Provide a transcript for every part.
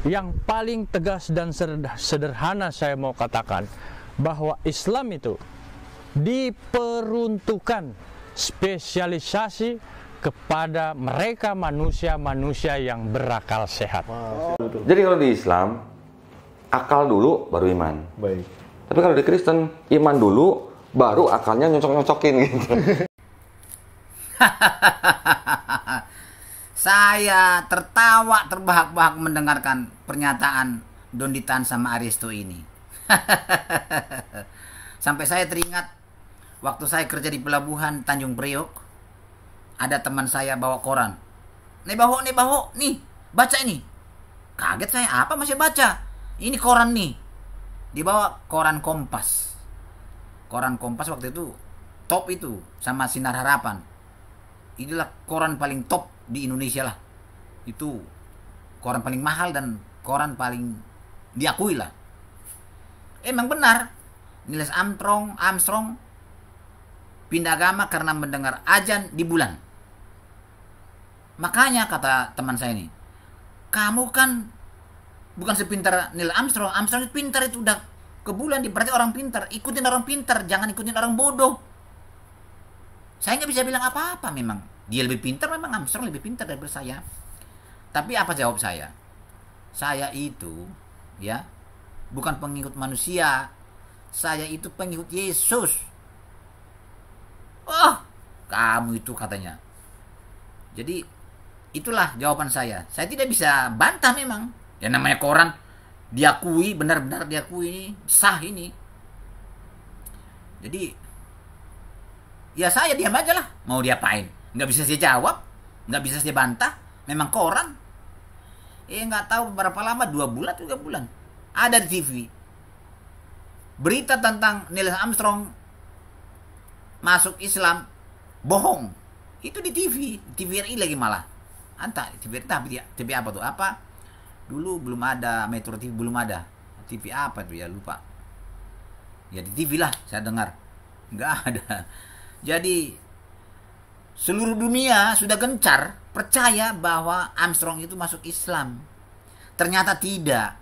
Yang paling tegas dan sederhana saya mau katakan bahwa Islam itu diperuntukkan spesialisasi kepada mereka manusia-manusia yang berakal sehat. Jadi kalau di Islam, akal dulu baru iman. Baik. Tapi kalau di Kristen, iman dulu baru akalnya nyocok-nyocokin gitu. Saya tertawa terbahak-bahak mendengarkan pernyataan Donditan sama Aristo ini. Sampai saya teringat waktu saya kerja di pelabuhan Tanjung Priok, ada teman saya bawa koran. Nih baho, nih, baca ini. Kaget saya, apa masih baca? Ini koran nih. Dibawa koran Kompas. Koran Kompas waktu itu top itu sama Sinar Harapan. Inilah koran paling top di Indonesia lah. Itu koran paling mahal dan koran paling diakui lah. Emang benar, Neil Armstrong pindah agama karena mendengar azan di bulan. Makanya kata teman saya ini, kamu kan bukan sepintar Neil Armstrong. Armstrong itu pintar, itu udah ke bulan, berarti orang pintar. Ikutin orang pintar, jangan ikutin orang bodoh. Saya nggak bisa bilang apa-apa memang. Dia lebih pintar, memang Armstrong lebih pintar daripada saya. Tapi apa jawab saya? Saya itu, ya, bukan pengikut manusia. Saya itu pengikut Yesus. Oh, kamu itu katanya. Jadi, itulah jawaban saya. Saya tidak bisa bantah memang. Ya namanya koran, diakui, benar-benar diakui ini, sah ini. Jadi, ya saya diam aja lah. Mau diapain? Nggak bisa saya jawab, nggak bisa saya bantah. Memang koran. Nggak tahu berapa lama, 2 bulan, 3 bulan. Ada di TV. Berita tentang Neil Armstrong masuk Islam, bohong. Itu di TV, TVRI lagi malah. Entah, TV apa tuh? Apa? Dulu belum ada, Metro TV belum ada. TV apa tuh ya, lupa. Ya di TV lah saya dengar. Nggak ada. Jadi seluruh dunia sudah gencar percaya bahwa Armstrong itu masuk Islam. Ternyata tidak.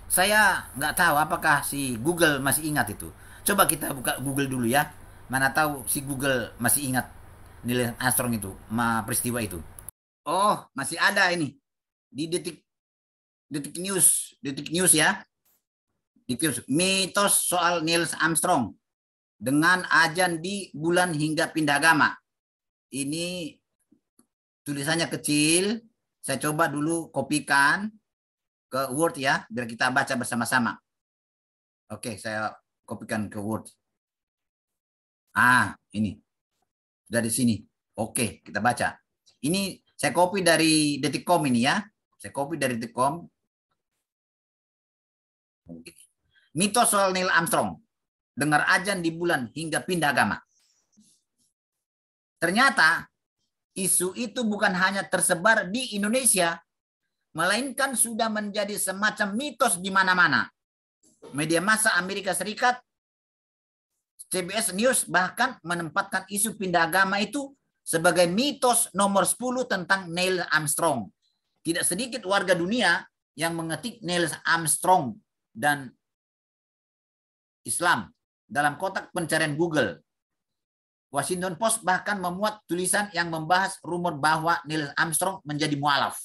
Saya nggak tahu apakah si Google masih ingat itu. Coba kita buka Google dulu ya. Mana tahu si Google masih ingat Neil Armstrong itu, peristiwa itu. Oh, masih ada ini. Di detik news ya. Mitos soal Neil Armstrong dengan azan di bulan hingga pindah agama. Ini tulisannya kecil. Saya coba dulu kopikan ke Word ya, biar kita baca bersama-sama. Oke, saya kopikan ke Word. Ini. Sudah di sini. Oke, kita baca. Ini saya copy dari Detikcom ini ya. Saya copy dari Detikcom. Mitos soal Neil Armstrong. Dengar azan di bulan hingga pindah agama. Ternyata isu itu bukan hanya tersebar di Indonesia, melainkan sudah menjadi semacam mitos di mana-mana. Media massa Amerika Serikat, CBS News bahkan menempatkan isu pindah agama itu sebagai mitos nomor 10 tentang Neil Armstrong. Tidak sedikit warga dunia yang mengetik Neil Armstrong dan Islam dalam kotak pencarian Google. Washington Post bahkan memuat tulisan yang membahas rumor bahwa Neil Armstrong menjadi mualaf.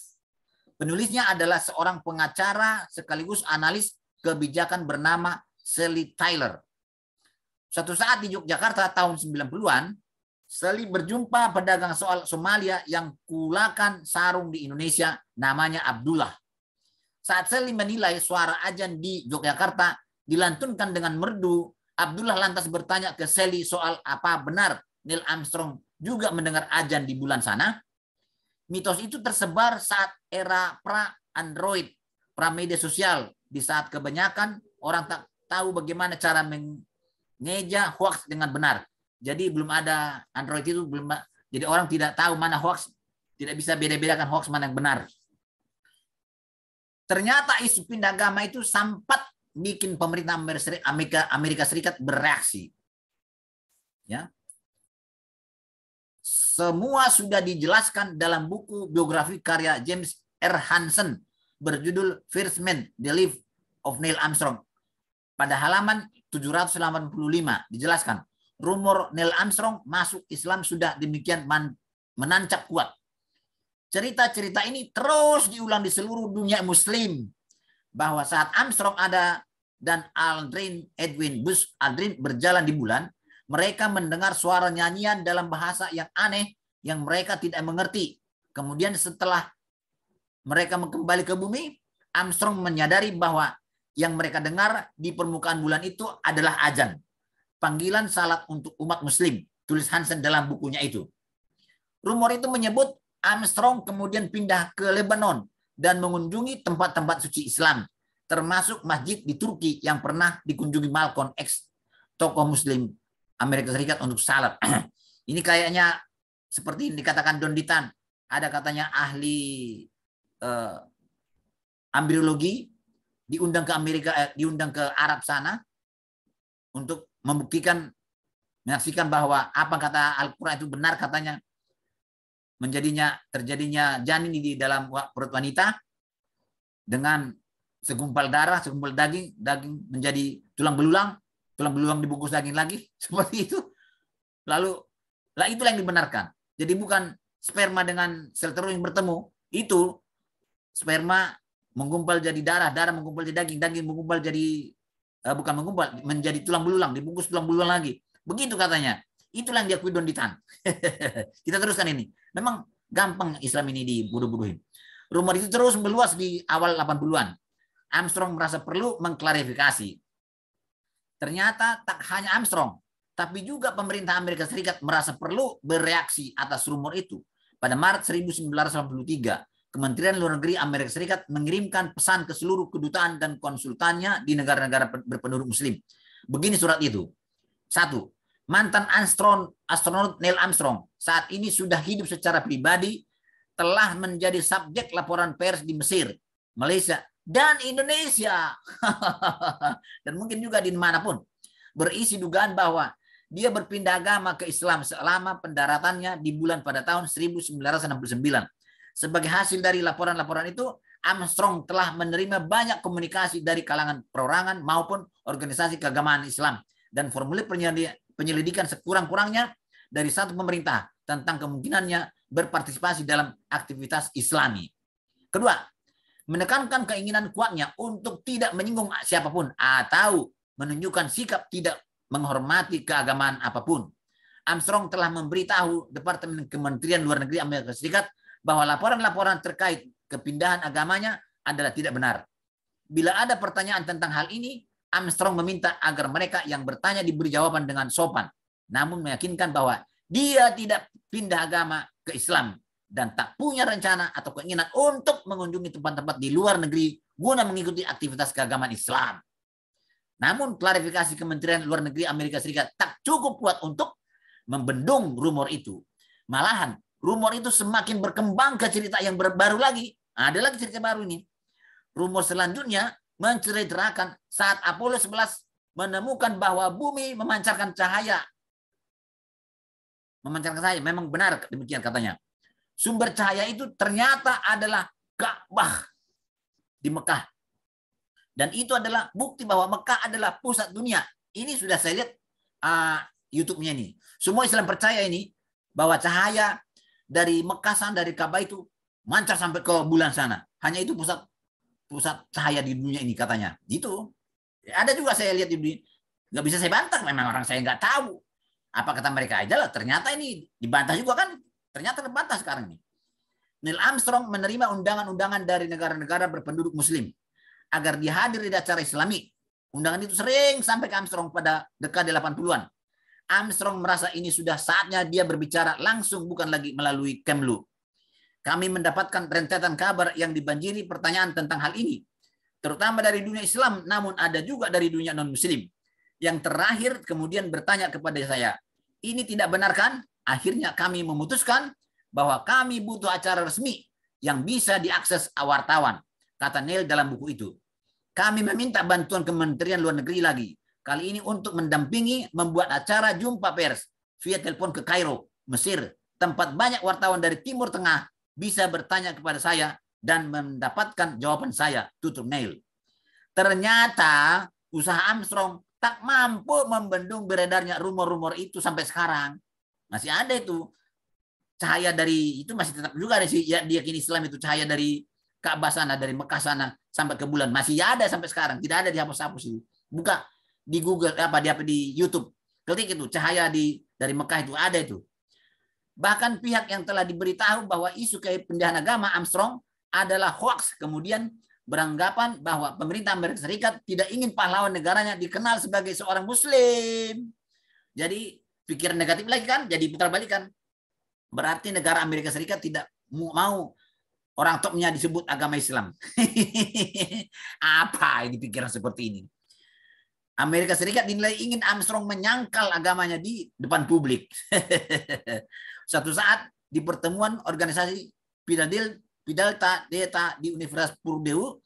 Penulisnya adalah seorang pengacara sekaligus analis kebijakan bernama Sally Tyler. Suatu saat di Yogyakarta tahun 90-an, Sally berjumpa pedagang soal Somalia yang kulakan sarung di Indonesia, namanya Abdullah. Saat Sally menilai suara azan di Yogyakarta dilantunkan dengan merdu, Abdullah lantas bertanya ke Sally soal apa benar Neil Armstrong juga mendengar azan di bulan sana. Mitos itu tersebar saat era pra-Android, pra-media sosial, di saat kebanyakan orang tak tahu bagaimana cara mengeja hoax dengan benar. Jadi belum ada Android itu, jadi orang tidak tahu mana hoax, tidak bisa beda-bedakan hoax mana yang benar. Ternyata isu pindah agama itu sempat bikin pemerintah Amerika Serikat bereaksi. Ya. Semua sudah dijelaskan dalam buku biografi karya James R. Hansen berjudul First Man, The Life of Neil Armstrong. Pada halaman 785 dijelaskan, rumor Neil Armstrong masuk Islam sudah demikian menancap kuat. Cerita-cerita ini terus diulang di seluruh dunia muslim, bahwa saat Armstrong ada dan Aldrin Edwin Buzz Aldrin berjalan di bulan, mereka mendengar suara nyanyian dalam bahasa yang aneh yang mereka tidak mengerti. Kemudian setelah mereka kembali ke bumi, Armstrong menyadari bahwa yang mereka dengar di permukaan bulan itu adalah azan, panggilan salat untuk umat muslim, tulis Hansen dalam bukunya itu. Rumor itu menyebut Armstrong kemudian pindah ke Lebanon dan mengunjungi tempat-tempat suci Islam, termasuk masjid di Turki yang pernah dikunjungi Malcolm X, tokoh muslim Amerika Serikat, untuk salat. Ini kayaknya seperti yang dikatakan Don Ditan, ada katanya ahli ambriologi diundang ke Amerika, diundang ke Arab sana untuk membuktikan, menyaksikan bahwa apa kata Al-Quran itu benar, katanya terjadinya janin di dalam perut wanita dengan segumpal darah, segumpal daging menjadi tulang belulang dibungkus daging lagi, seperti itu. Lalu itulah yang dibenarkan. Jadi bukan sperma dengan sel telur yang bertemu, itu sperma menggumpal jadi darah menggumpal jadi daging menggumpal jadi bukan menggumpal, menjadi tulang belulang, dibungkus tulang belulang lagi. Begitu katanya. Itulah yang diakui Don Ditan. Kita teruskan ini. Memang gampang Islam ini dibodoh-bodohin. Rumor itu terus meluas di awal 80-an. Armstrong merasa perlu mengklarifikasi. Ternyata tak hanya Armstrong, tapi juga pemerintah Amerika Serikat merasa perlu bereaksi atas rumor itu. Pada Maret 1983, Kementerian Luar Negeri Amerika Serikat mengirimkan pesan ke seluruh kedutaan dan konsultannya di negara-negara berpenduduk muslim. Begini surat itu. 1. Mantan astronot Neil Armstrong saat ini sudah hidup secara pribadi, telah menjadi subjek laporan pers di Mesir, Malaysia, dan Indonesia. Dan mungkin juga di manapun. Berisi dugaan bahwa dia berpindah agama ke Islam selama pendaratannya di bulan pada tahun 1969. Sebagai hasil dari laporan-laporan itu, Armstrong telah menerima banyak komunikasi dari kalangan perorangan maupun organisasi keagamaan Islam dan formulir penyelidikan sekurang-kurangnya dari satu pemerintah tentang kemungkinannya berpartisipasi dalam aktivitas Islami. Kedua, menekankan keinginan kuatnya untuk tidak menyinggung siapapun atau menunjukkan sikap tidak menghormati keagamaan apapun. Armstrong telah memberitahu Departemen Kementerian Luar Negeri Amerika Serikat bahwa laporan-laporan terkait kepindahan agamanya adalah tidak benar. Bila ada pertanyaan tentang hal ini, Armstrong meminta agar mereka yang bertanya diberi jawaban dengan sopan, namun meyakinkan bahwa dia tidak pindah agama ke Islam dan tak punya rencana atau keinginan untuk mengunjungi tempat-tempat di luar negeri guna mengikuti aktivitas keagamaan Islam. Namun klarifikasi Kementerian Luar Negeri Amerika Serikat tak cukup kuat untuk membendung rumor itu. Malahan rumor itu semakin berkembang ke cerita yang baru lagi. Ada lagi cerita baru ini. Rumor selanjutnya menceritakan saat Apollo 11 menemukan bahwa bumi memancarkan cahaya. Memang benar demikian katanya. Sumber cahaya itu ternyata adalah Ka'bah di Mekah. Dan itu adalah bukti bahwa Mekah adalah pusat dunia. Ini sudah saya lihat YouTube-nya ini. Semua Islam percaya ini bahwa cahaya dari Mekah sana, dari Ka'bah itu mancar sampai ke bulan sana. Hanya itu pusat cahaya di dunia ini katanya. Itu ada juga saya lihat di, nggak bisa saya bantah. Memang orang saya nggak tahu apa kata mereka aja lah. Ternyata ini dibantah juga kan. Ternyata terbantah sekarang ini. Neil Armstrong menerima undangan-undangan dari negara-negara berpenduduk Muslim agar dia hadir di acara Islami. Undangan itu sering sampai ke Armstrong pada dekade 80-an. Armstrong merasa ini sudah saatnya dia berbicara langsung, bukan lagi melalui Kemlu. Kami mendapatkan rentetan kabar yang dibanjiri pertanyaan tentang hal ini, terutama dari dunia Islam, namun ada juga dari dunia non-Muslim. Yang terakhir kemudian bertanya kepada saya, ini tidak benar kan? Akhirnya kami memutuskan bahwa kami butuh acara resmi yang bisa diakses wartawan, kata Neil dalam buku itu. Kami meminta bantuan Kementerian Luar Negeri lagi. Kali ini untuk mendampingi membuat acara jumpa pers via telepon ke Kairo, Mesir, tempat banyak wartawan dari Timur Tengah bisa bertanya kepada saya dan mendapatkan jawaban saya, tutup nail. Ternyata usaha Armstrong tak mampu membendung beredarnya rumor-rumor itu sampai sekarang. Masih ada itu. Cahaya dari itu masih tetap juga ada sih, ya, diyakini Islam itu cahaya dari Ka'bah sana, dari Mekah sana sampai ke bulan. Masih ada sampai sekarang, tidak ada dihapus-hapus itu. Buka di Google di YouTube. Ketik itu cahaya dari Mekah itu ada itu. Bahkan pihak yang telah diberitahu bahwa isu kepindahan agama Armstrong adalah hoax, kemudian beranggapan bahwa pemerintah Amerika Serikat tidak ingin pahlawan negaranya dikenal sebagai seorang Muslim. Jadi pikiran negatif lagi kan, jadi putar balikan. Berarti negara Amerika Serikat tidak mau orang topnya disebut agama Islam. Apa ini pikiran seperti ini? Amerika Serikat dinilai ingin Armstrong menyangkal agamanya di depan publik. Suatu saat di pertemuan organisasi Pi Delta Theta di Universitas Purdue,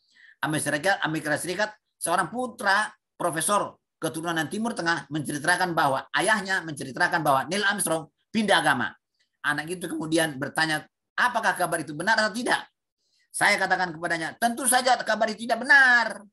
Amerika Serikat, seorang putra profesor keturunan Timur Tengah menceritakan bahwa ayahnya menceritakan bahwa Neil Armstrong pindah agama. Anak itu kemudian bertanya, apakah kabar itu benar atau tidak? Saya katakan kepadanya, tentu saja kabar itu tidak benar.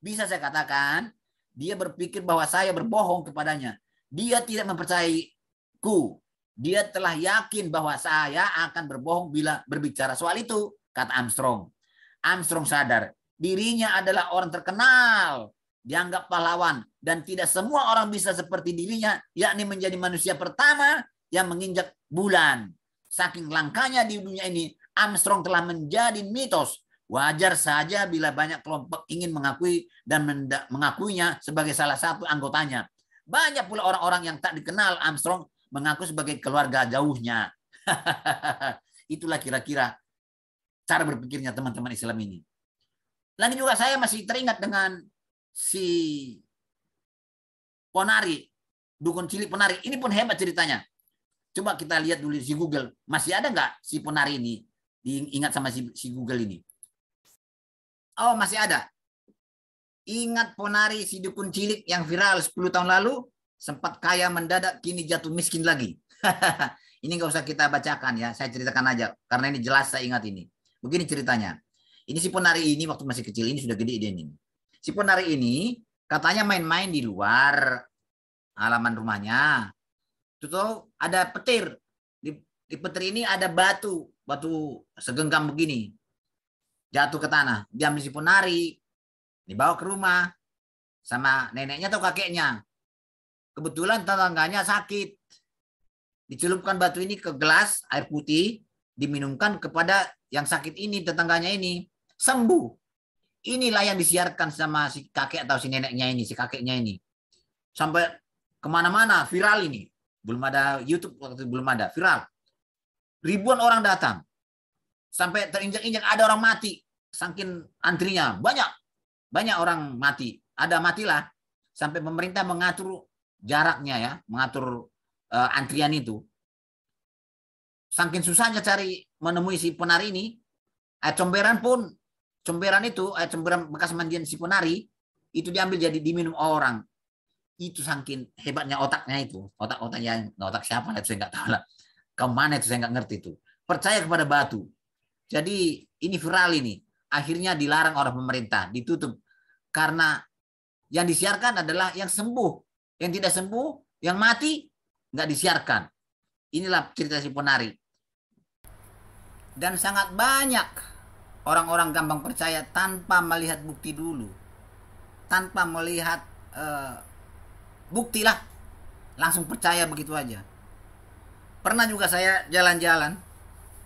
Bisa saya katakan, dia berpikir bahwa saya berbohong kepadanya. Dia tidak mempercayaiku. Dia telah yakin bahwa saya akan berbohong bila berbicara soal itu, kata Armstrong. Armstrong sadar, dirinya adalah orang terkenal, dianggap pahlawan, dan tidak semua orang bisa seperti dirinya, yakni menjadi manusia pertama yang menginjak bulan. Saking langkanya di dunia ini, Armstrong telah menjadi mitos. Wajar saja bila banyak kelompok ingin mengakui dan mengakuinya sebagai salah satu anggotanya. Banyak pula orang-orang yang tak dikenal Armstrong mengaku sebagai keluarga jauhnya. Itulah kira-kira cara berpikirnya teman-teman Islam ini. Lagi juga saya masih teringat dengan si Ponari, dukun cilik Ponari. Ini pun hebat ceritanya. Coba kita lihat dulu si Google. Masih ada nggak si Ponari ini? Diingat sama si Google ini. Oh, masih ada. Ingat Ponari, si dukun cilik yang viral 10 tahun lalu? Sempat kaya mendadak, kini jatuh miskin lagi. Ini nggak usah kita bacakan ya. Saya ceritakan aja. Karena ini jelas saya ingat ini. Begini ceritanya. Ini si Ponari ini waktu masih kecil. Ini sudah gede dia ini. Si Ponari ini katanya main-main di luar halaman rumahnya. Tuh ada petir. Di petir ini ada batu segenggam begini. Jatuh ke tanah. Diambil si Ponari, dibawa ke rumah sama neneknya atau kakeknya. Kebetulan tetangganya sakit. Dicelupkan batu ini ke gelas air putih, diminumkan kepada yang sakit ini, tetangganya ini. Sembuh. Inilah yang disiarkan sama si kakek atau si neneknya ini, si kakeknya ini. Sampai kemana-mana, viral ini. Belum ada YouTube, waktu belum ada, viral. Ribuan orang datang. Sampai terinjak-injak, ada orang mati. Saking antrinya, banyak orang mati. Ada matilah. Sampai pemerintah mengatur jaraknya ya, mengatur antrian itu. Saking susahnya cari menemui si Ponari ini, air comberan bekas mandian si Ponari, itu diambil jadi diminum orang. Itu saking hebatnya otaknya itu. Otak-otaknya, otak siapa itu saya nggak tahu lah. Kemana itu saya nggak ngerti itu. Percaya kepada batu. Jadi ini viral ini. Akhirnya dilarang oleh pemerintah, ditutup. Karena yang disiarkan adalah yang sembuh. Yang tidak sembuh, yang mati, nggak disiarkan. Inilah cerita si Ponari. Dan sangat banyak orang-orang gampang percaya tanpa melihat bukti dulu. Tanpa melihat bukti lah. Langsung percaya begitu aja. Pernah juga saya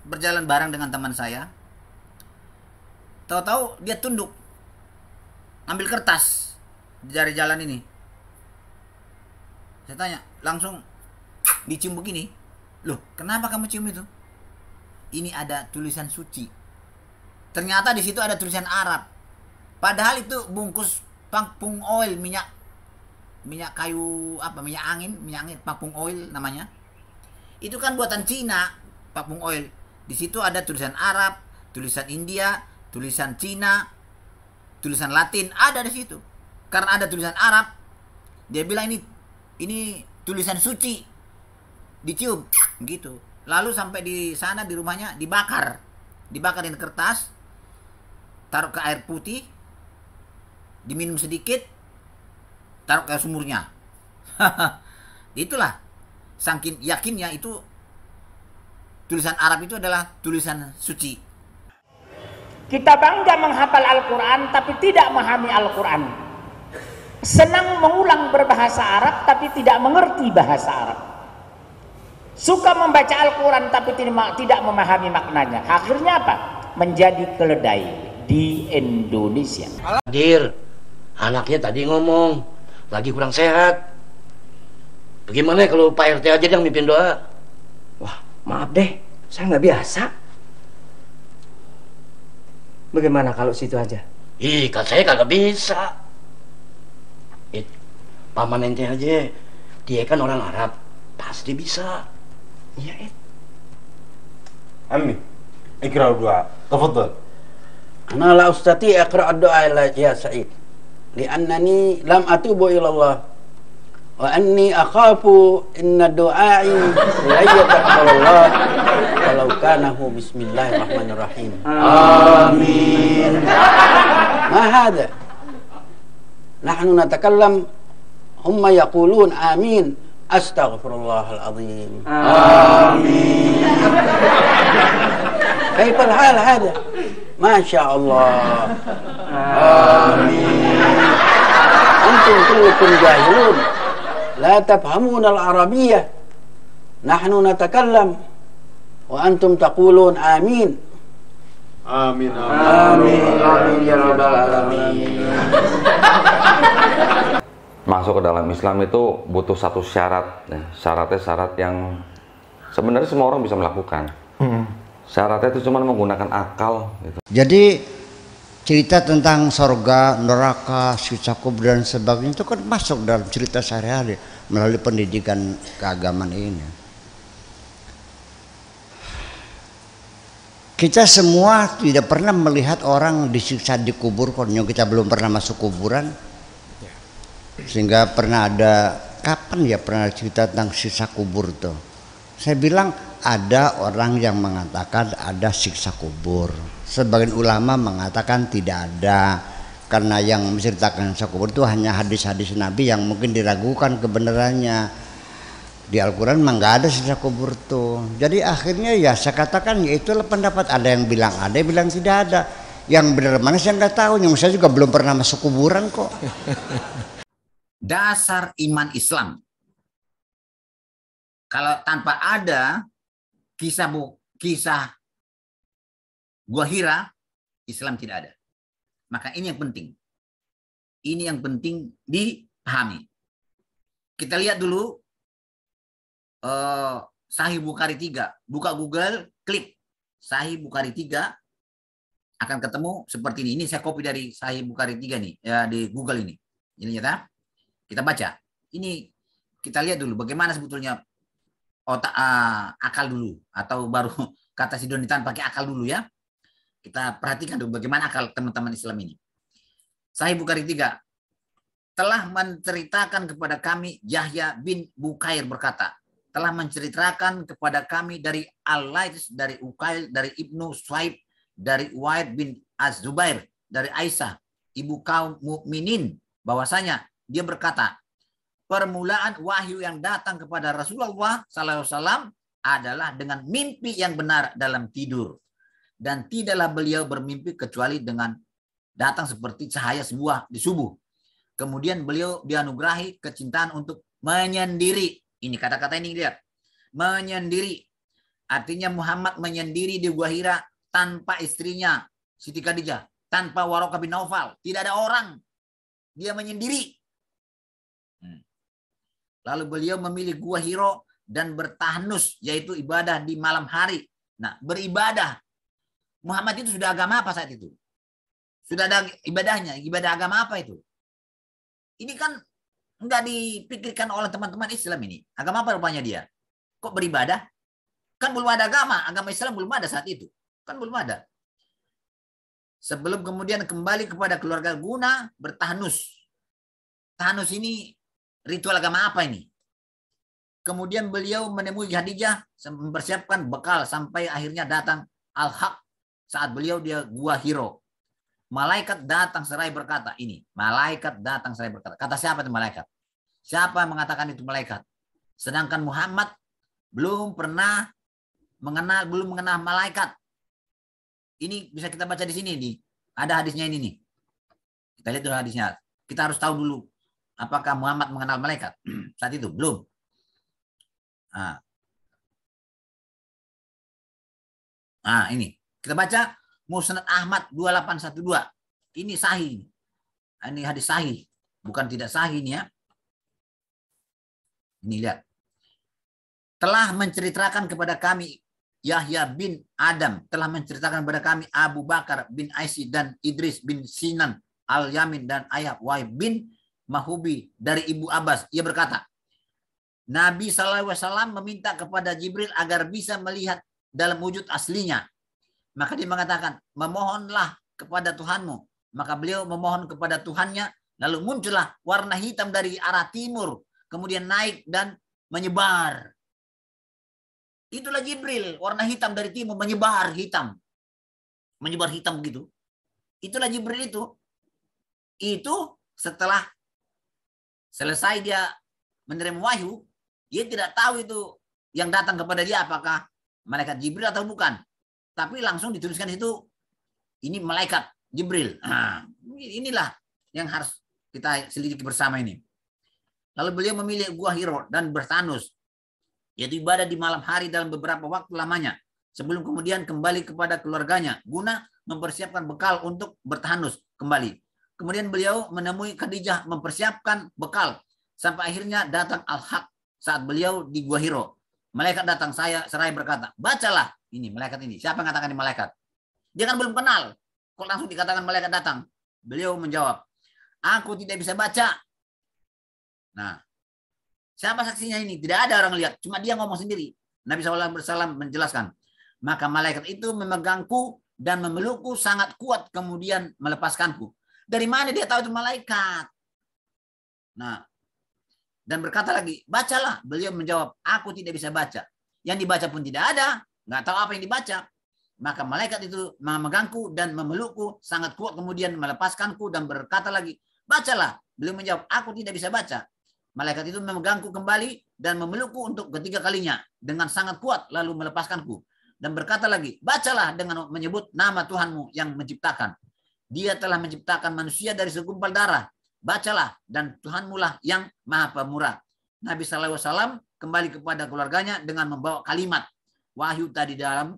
berjalan bareng dengan teman saya. Tahu-tahu dia tunduk, ambil kertas dari jalan ini. Saya tanya, langsung dicium begini. Loh, kenapa kamu cium itu? Ini ada tulisan suci. Ternyata di situ ada tulisan Arab. Padahal itu bungkus pakpung oil, minyak kayu minyak angin, pakpung oil namanya. Itu kan buatan Cina, pakpung oil. Di situ ada tulisan Arab, tulisan India, tulisan Cina, tulisan Latin, ada di situ. Karena ada tulisan Arab, dia bilang ini tulisan suci. Dicium gitu. Lalu sampai di sana di rumahnya dibakar. dibakar dengan kertas, taruh ke air putih, diminum sedikit, taruh ke sumurnya. Itulah saking yakinnya itu tulisan Arab itu adalah tulisan suci. Kita bangga menghafal Al-Quran tapi tidak memahami Al-Quran. Senang mengulang berbahasa Arab tapi tidak mengerti bahasa Arab. Suka membaca Al-Quran tapi tidak memahami maknanya. Akhirnya apa? Menjadi keledai di Indonesia. Dir, anaknya tadi ngomong lagi kurang sehat. Bagaimana kalau Pak RT aja yang mimpin doa? Wah, maaf deh, saya nggak biasa. Bagaimana kalau situ aja? Ih, kan saya kagak bisa. Paman ente aja, dia kan orang Arab, pasti bisa. Iya, عمي اقرأ الدعاء تفضل. Ana la ustati aqra ad-du'a ya Sa'id. Li'annani lam atubu ila Allah. Wa anni akhafu inna du'ai la yataqabbal Allah walau kana hu bismillahirrahmanirrahim. Amin. Ma hada? Nahnu natakallam humma yaqulun amin. Astaghfirullahal azim. Amin. كيف الحال هذا؟ ما شاء الله. آمين. أنتم كلكم جاهلون لا تفهمون العربية. نحن نتكلم وأنتم تقولون آمين. آمين آمين آمين يا رب العالمين. Masuk ke dalam Islam itu butuh satu syarat. Syaratnya syarat yang sebenarnya semua orang bisa melakukan. Syaratnya itu cuma menggunakan akal gitu. Jadi cerita tentang sorga, neraka, siksa kubur dan sebagainya itu kan masuk dalam cerita sehari-hari melalui pendidikan keagamaan ini. Kita semua tidak pernah melihat orang disiksa di kubur, kalau kita belum pernah masuk kuburan. Sehingga pernah ada, kapan ya pernah cerita tentang siksa kubur tuh. Saya bilang ada orang yang mengatakan ada siksa kubur. Sebagian ulama mengatakan tidak ada, karena yang menceritakan siksa kubur itu hanya hadis-hadis Nabi yang mungkin diragukan kebenarannya. Di Al-Quran memang nggak ada siksa kubur tuh. Jadi akhirnya ya saya katakan ya itulah pendapat. Ada yang bilang ada, yang bilang tidak ada. Yang benar mana saya nggak tahu. Yang saya juga belum pernah masuk kuburan kok. Dasar iman Islam. Kalau tanpa ada kisah Gua Hira, Islam tidak ada. Maka ini yang penting. Ini yang penting dipahami. Kita lihat dulu Sahih Bukhari 3. Buka Google, klik Sahih Bukhari 3, akan ketemu seperti ini. Ini saya copy dari Sahih Bukhari 3 nih, ya, di Google ini. Ini nyata. Kita baca. Ini kita lihat dulu bagaimana sebetulnya otak akal dulu, atau baru kata si Donitan pakai akal dulu ya. Kita perhatikan dulu bagaimana akal teman-teman Islam ini. Sahih Bukhari 3. Telah menceritakan kepada kami Yahya bin Bukair berkata, telah menceritakan kepada kami dari Al-Laits, dari Ukail, dari Ibnu Suhaib, dari Uaid bin Az-Zubair, dari Aisyah, ibu kaum mukminin, bahwasanya dia berkata, permulaan wahyu yang datang kepada Rasulullah SAW adalah dengan mimpi yang benar dalam tidur. Dan tidaklah beliau bermimpi kecuali dengan datang seperti cahaya sebuah di subuh. Kemudian beliau dianugerahi kecintaan untuk menyendiri. Ini kata-kata ini lihat. Menyendiri. Artinya Muhammad menyendiri di Gua Hira tanpa istrinya Siti Khadijah, tanpa Waraqah bin Naufal. Tidak ada orang. Dia menyendiri. Lalu beliau memilih Gua Hira dan bertahnus, yaitu ibadah di malam hari. Nah, beribadah. Muhammad itu sudah agama apa saat itu? Sudah ada ibadahnya. Ibadah agama apa itu? Ini kan enggak dipikirkan oleh teman-teman Islam ini. Agama apa rupanya dia? Kok beribadah? Kan belum ada agama. Agama Islam belum ada saat itu. Kan belum ada. Sebelum kemudian kembali kepada keluarga guna, bertahnus. Tahnus ini ritual agama apa ini? Kemudian beliau menemui Khadijah, mempersiapkan bekal sampai akhirnya datang Al-Haq, saat beliau dia Gua Hiro. Malaikat datang seraya berkata, ini malaikat datang seraya berkata. Kata siapa itu malaikat? Siapa yang mengatakan itu malaikat? Sedangkan Muhammad belum mengenal malaikat. Ini bisa kita baca di sini nih. Ada hadisnya ini nih. Kita lihat dulu hadisnya. Kita harus tahu dulu apakah Muhammad mengenal malaikat. Saat itu belum. Ini kita baca Musnad Ahmad 2812. Ini sahih. Ini hadis sahih, bukan tidak sahih ini ya. Ini lihat. Telah menceritakan kepada kami Yahya bin Adam, telah menceritakan kepada kami Abu Bakar bin Aisi dan Idris bin Sinan Al-Yamin dan Ayah Wahib bin Mahubi dari Ibu Abbas. Ia berkata, Nabi SAW meminta kepada Jibril agar bisa melihat dalam wujud aslinya. Maka dia mengatakan, memohonlah kepada Tuhanmu. Maka beliau memohon kepada Tuhannya, lalu muncullah warna hitam dari arah timur, kemudian naik dan menyebar. Itulah Jibril, warna hitam dari timur menyebar hitam. Menyebar hitam begitu. Itulah Jibril itu. Itu setelah selesai dia menerima wahyu, dia tidak tahu itu yang datang kepada dia apakah malaikat Jibril atau bukan. Tapi langsung dituliskan itu, ini malaikat Jibril. Inilah yang harus kita selidiki bersama ini. Lalu beliau memilih Gua Hiro dan bertanus, yaitu ibadah di malam hari dalam beberapa waktu lamanya, sebelum kemudian kembali kepada keluarganya, guna mempersiapkan bekal untuk bertanus kembali. Kemudian beliau menemui Khadijah mempersiapkan bekal, sampai akhirnya datang Al-Haq saat beliau di Gua Hiro. Malaikat datang seraya berkata, bacalah. Ini malaikat ini. Siapa yang katakan ini malaikat? Dia kan belum kenal. Kok langsung dikatakan malaikat datang? Beliau menjawab, aku tidak bisa baca. Nah, siapa saksinya ini? Tidak ada orang lihat. Cuma dia ngomong sendiri. Nabi SAW menjelaskan. Maka malaikat itu memegangku dan memelukku sangat kuat, kemudian melepaskanku. Dari mana dia tahu itu malaikat? Nah, dan berkata lagi, bacalah. Beliau menjawab, aku tidak bisa baca. Yang dibaca pun tidak ada. Nggak tahu apa yang dibaca. Maka malaikat itu memegangku dan memelukku sangat kuat, kemudian melepaskanku dan berkata lagi, bacalah. Beliau menjawab, aku tidak bisa baca. Malaikat itu memegangku kembali dan memelukku untuk ketiga kalinya dengan sangat kuat, lalu melepaskanku. Dan berkata lagi, bacalah dengan menyebut nama Tuhanmu yang menciptakan. Dia telah menciptakan manusia dari segumpal darah. Bacalah, dan Tuhanmu lah yang maha pemurah. Nabi SAW kembali kepada keluarganya dengan membawa kalimat wahyu tadi dalam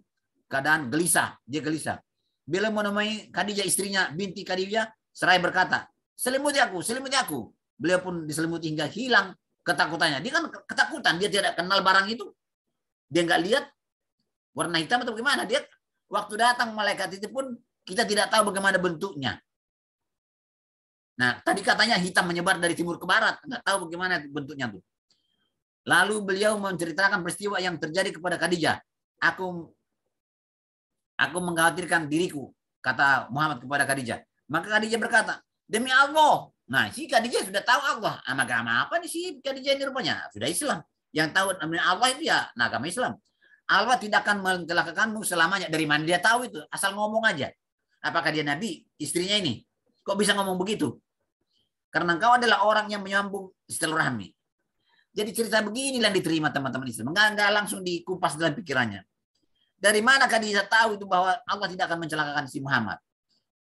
keadaan gelisah. Dia gelisah. Bila menemui Khadijah istrinya, binti Khadijah, seraya berkata, selimuti aku, selimuti aku. Beliau pun diselimuti hingga hilang ketakutannya. Dia kan ketakutan, dia tidak kenal barang itu. Dia nggak lihat warna hitam atau bagaimana. Dia waktu datang malaikat itu pun kita tidak tahu bagaimana bentuknya. Nah, tadi katanya hitam menyebar dari timur ke barat, nggak tahu bagaimana bentuknya tuh. Lalu beliau menceritakan peristiwa yang terjadi kepada Khadijah. Aku mengkhawatirkan diriku, kata Muhammad kepada Khadijah. Maka Khadijah berkata, demi Allah. Nah, si Khadijah sudah tahu Allah. Agama apa nih si Khadijah ini rupanya? Sudah Islam. Yang tahu namanya Allah itu ya agama Islam. Allah tidak akan mencelakakanmu selamanya. Dari mana dia tahu itu? Asal ngomong aja. Apakah dia nabi? Istrinya ini. Kok bisa ngomong begitu? Karena engkau adalah orang yang menyambung silaturahmi. Jadi cerita begini yang diterima teman-teman Islam. Enggak langsung dikupas dalam pikirannya. Dari mana Khadijah tahu itu bahwa Allah tidak akan mencelakakan si Muhammad?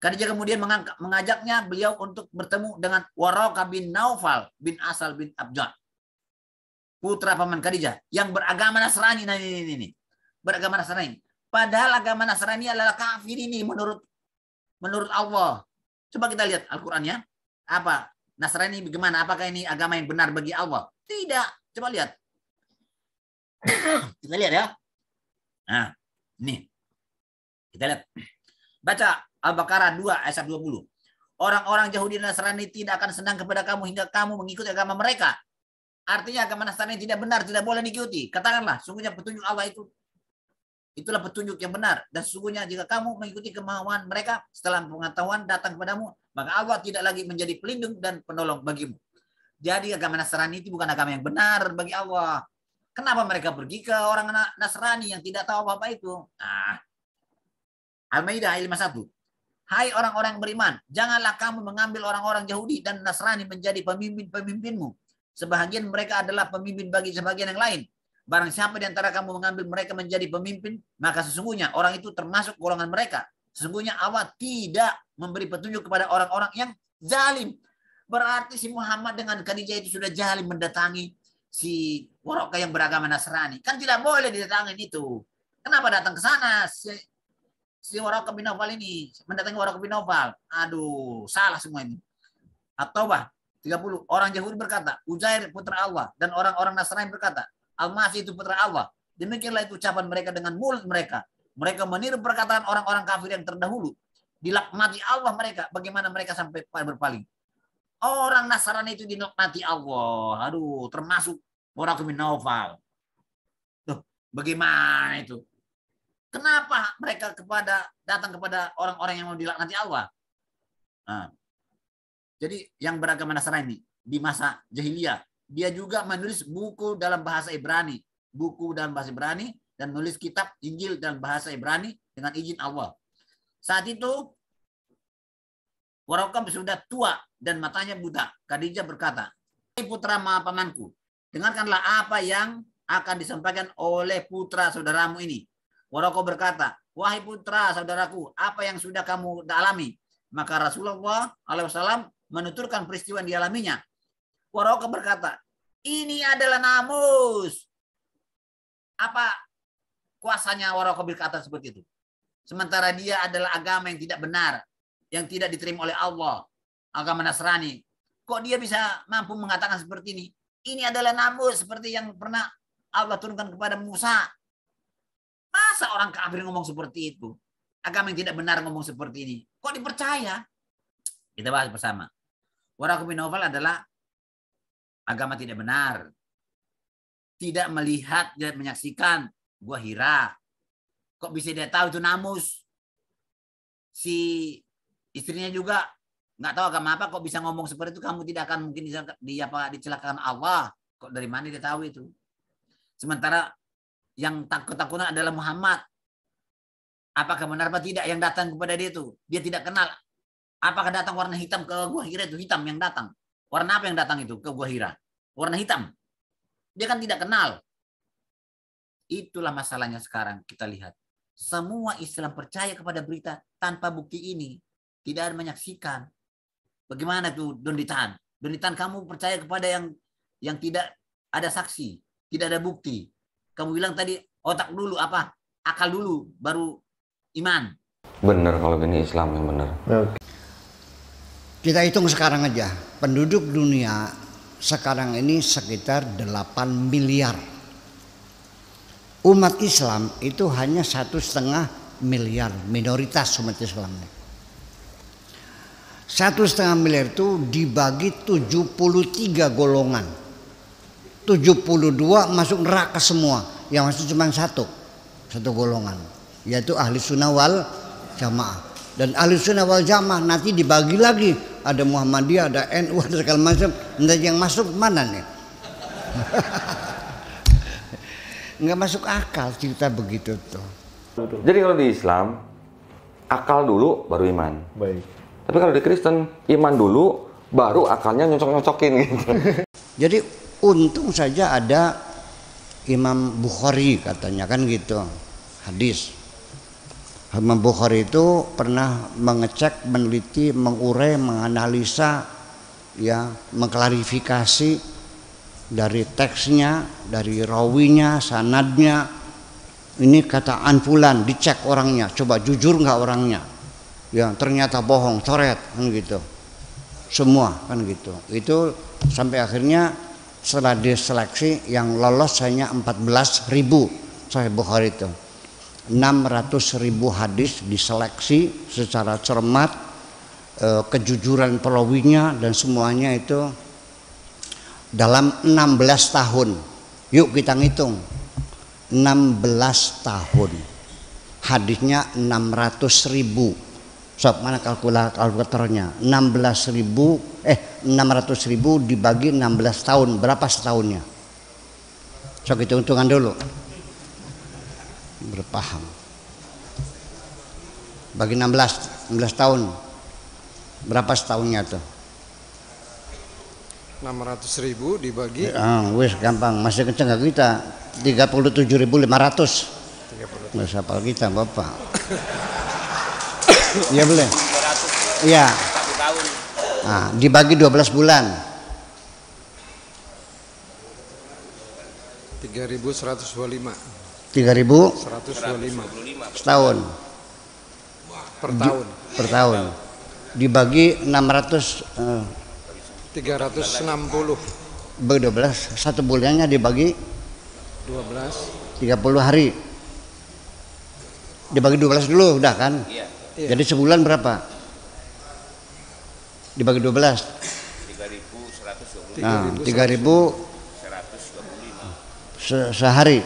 Khadijah kemudian mengajaknya beliau untuk bertemu dengan Waraqah bin Naufal bin Asal bin Abjad, putra paman Khadijah yang beragama Nasrani. Nah, ini beragama Nasrani. Padahal agama Nasrani adalah kafir ini menurut Allah. Coba kita lihat Al-Qur'annya. Apa? Nasrani bagaimana? Apakah ini agama yang benar bagi Allah? Tidak. Coba lihat. Kita lihat ya. Nah, ini. Kita lihat. Baca Al-Baqarah 2 ayat 20. Orang-orang Yahudi dan Nasrani tidak akan senang kepada kamu hingga kamu mengikuti agama mereka. Artinya agama Nasrani tidak benar, tidak boleh diikuti. Katakanlah, sungguhnya petunjuk Allah itulah petunjuk yang benar. Dan sesungguhnya jika kamu mengikuti kemauan mereka setelah pengetahuan datang kepadamu, maka Allah tidak lagi menjadi pelindung dan penolong bagimu. Jadi agama Nasrani itu bukan agama yang benar bagi Allah. Kenapa mereka pergi ke orang Nasrani yang tidak tahu apa-apa itu? Nah, Al-Maidah ayat 51. Hai orang-orang beriman, janganlah kamu mengambil orang-orang Yahudi dan Nasrani menjadi pemimpin-pemimpinmu. Sebahagian mereka adalah pemimpin bagi sebagian yang lain. Barang siapa di antara kamu mengambil mereka menjadi pemimpin, maka sesungguhnya orang itu termasuk golongan mereka. Sesungguhnya Allah tidak memberi petunjuk kepada orang-orang yang zalim. Berarti si Muhammad dengan Khadijah itu sudah zalim mendatangi si Waraqah yang beragama Nasrani. Kan tidak boleh didatangin itu. Kenapa datang ke sana si Waraqah bin Nawfal ini? Mendatangi Waraqah bin Nawfal. Aduh, salah semua ini. At-Taubah 30. Orang Yahudi berkata, Uzair putra Allah. Dan orang-orang Nasrani berkata, Al-Masih itu putra Allah. Demikianlah itu ucapan mereka dengan mulut mereka. Mereka meniru perkataan orang-orang kafir yang terdahulu. Dilaknati Allah mereka. Bagaimana mereka sampai berpaling. Orang Nasrani itu dilaknati Allah. Aduh, termasuk Waraqah bin Nawfal. Tuh, bagaimana itu? Kenapa mereka datang kepada orang-orang yang mau dilaknati Allah? Nah, jadi yang beragama Nasrani di masa jahiliyah, dia juga menulis buku dalam bahasa Ibrani, dan menulis kitab Injil dalam bahasa Ibrani dengan izin Allah. Saat itu Waraqah sudah tua dan matanya buta. Khadijah berkata, "Hai putra pamanku, dengarkanlah apa yang akan disampaikan oleh putra saudaramu ini." Waraqah berkata, "Wahai putra saudaraku, apa yang sudah kamu alami?" Maka Rasulullah SAW menuturkan peristiwa yang dialaminya. Waraqah berkata, "Ini adalah namus." Apa kuasanya Waraqah berkata seperti itu? Sementara dia adalah agama yang tidak benar, yang tidak diterima oleh Allah, agama Nasrani. Kok dia bisa mampu mengatakan seperti ini? Ini adalah namus seperti yang pernah Allah turunkan kepada Musa. Masa orang kafir ngomong seperti itu? Agama yang tidak benar ngomong seperti ini. Kok dipercaya? Kita bahas bersama. Waraqah bin Nawfal adalah agama tidak benar. Tidak melihat dan menyaksikan Gua Hira. Kok bisa dia tahu itu namus? Si istrinya juga nggak tahu agama apa, kok bisa ngomong seperti itu? Kamu tidak akan mungkin dicelakakan Allah. Kok dari mana dia tahu itu? Sementara yang ketakutan adalah Muhammad. Apakah benar apa tidak yang datang kepada dia itu? Dia tidak kenal. Apakah datang warna hitam ke Gua Hira itu? Hitam yang datang. Warna apa yang datang itu ke Gua Hira? Warna hitam. Dia kan tidak kenal. Itulah masalahnya sekarang kita lihat. Semua Islam percaya kepada berita tanpa bukti ini. Tidak ada menyaksikan. Bagaimana tuh Donitan? Donitan, kamu percaya kepada yang tidak ada saksi, tidak ada bukti. Kamu bilang tadi otak dulu apa? Akal dulu baru iman. Benar kalau ini Islam yang benar. Kita hitung sekarang aja. Penduduk dunia sekarang ini sekitar 8 miliar. Umat Islam itu hanya 1,5 miliar, minoritas umat Islam. 1,5 miliar itu dibagi 73 golongan. 72 masuk neraka semua. Yang masuk cuma satu golongan, yaitu ahli sunnah wal jamaah. Dan ahli sunnah wal jamaah nanti dibagi lagi. Ada Muhammadiyah, ada NU, ada segala macam. Nanti yang masuk mana nih? Nggak masuk akal cerita begitu tuh. Jadi kalau di Islam, akal dulu baru iman. Baik. Tapi kalau di Kristen, iman dulu baru akalnya nyocok-nyocokin gitu. Jadi untung saja ada Imam Bukhari katanya kan gitu, hadis. Imam Bukhari itu pernah mengecek, meneliti, mengurai, menganalisa, ya, mengklarifikasi dari teksnya, dari rawinya, sanadnya. Ini kata Anfulan, dicek orangnya, coba jujur nggak orangnya? Ya ternyata bohong, coret kan gitu. Semua kan gitu. Itu sampai akhirnya setelah diseleksi yang lolos hanya 14.000 Sahih Bukhari itu. 600.000 hadis diseleksi secara cermat, kejujuran perawinya dan semuanya itu dalam 16 tahun. Yuk kita ngitung. 16 tahun. Hadisnya 600.000. Sob, mana kalkulatornya? 600.000 dibagi 16 tahun. Berapa setahunnya? Sok hitung-hitungan dulu. Berpaham. Bagi 16 tahun. Berapa setahunnya tuh? 600.000 dibagi. Wis gampang, masih kenceng gak kita? 37.500. Nggak hafal kita Bapak. Iya boleh? Iya. Nah, dibagi 12 bulan. 3.125. 3.125 setahun. Per tahun. Per tahun. Dibagi 360. Bagi 12, satu bulannya dibagi 12. 30 hari. Dibagi 12 dulu udah kan? Iya. Jadi sebulan berapa? Dibagi 12. 3.125. Nah, 3.125 sehari.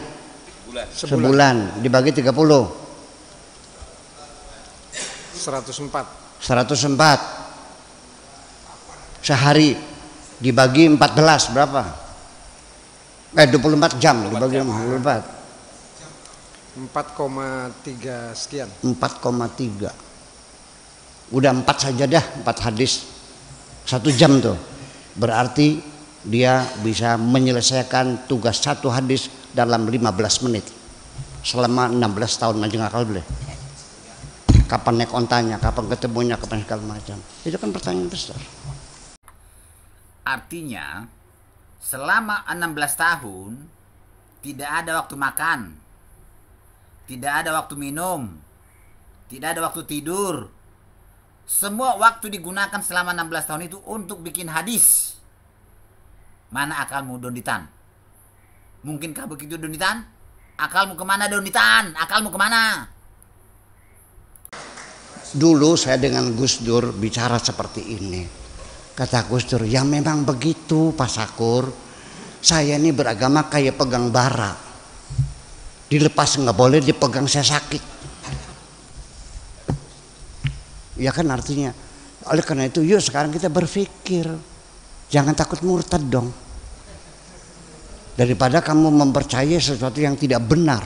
Sebulan dibagi 30. 104. 104 sehari dibagi 14 berapa? 24 jam dibagi 24. 4,3 sekian. 4,3. Udah 4 saja dah, 4 hadis 1 jam tuh. Berarti dia bisa menyelesaikan tugas 1 hadis dalam 15 menit selama 16 tahun aja ngakal boleh. Kapan naik ontanya, kapan ketemunya, kapan segala macam. Itu kan pertanyaan besar. Artinya selama 16 tahun tidak ada waktu makan, tidak ada waktu minum, tidak ada waktu tidur. Semua waktu digunakan selama 16 tahun itu untuk bikin hadis. Mana akalmu Donitan? Mungkinkah begitu Donitan? Akalmu kemana Donitan? Akalmu kemana? Dulu saya dengan Gus Dur bicara seperti ini. Kata Gus Dur, ya memang begitu Pak Sakur. Saya ini beragama kayak pegang bara. Dilepas nggak boleh, dipegang saya sakit. Ya kan artinya. Oleh karena itu yuk sekarang kita berpikir. Jangan takut murtad dong. Daripada kamu mempercayai sesuatu yang tidak benar.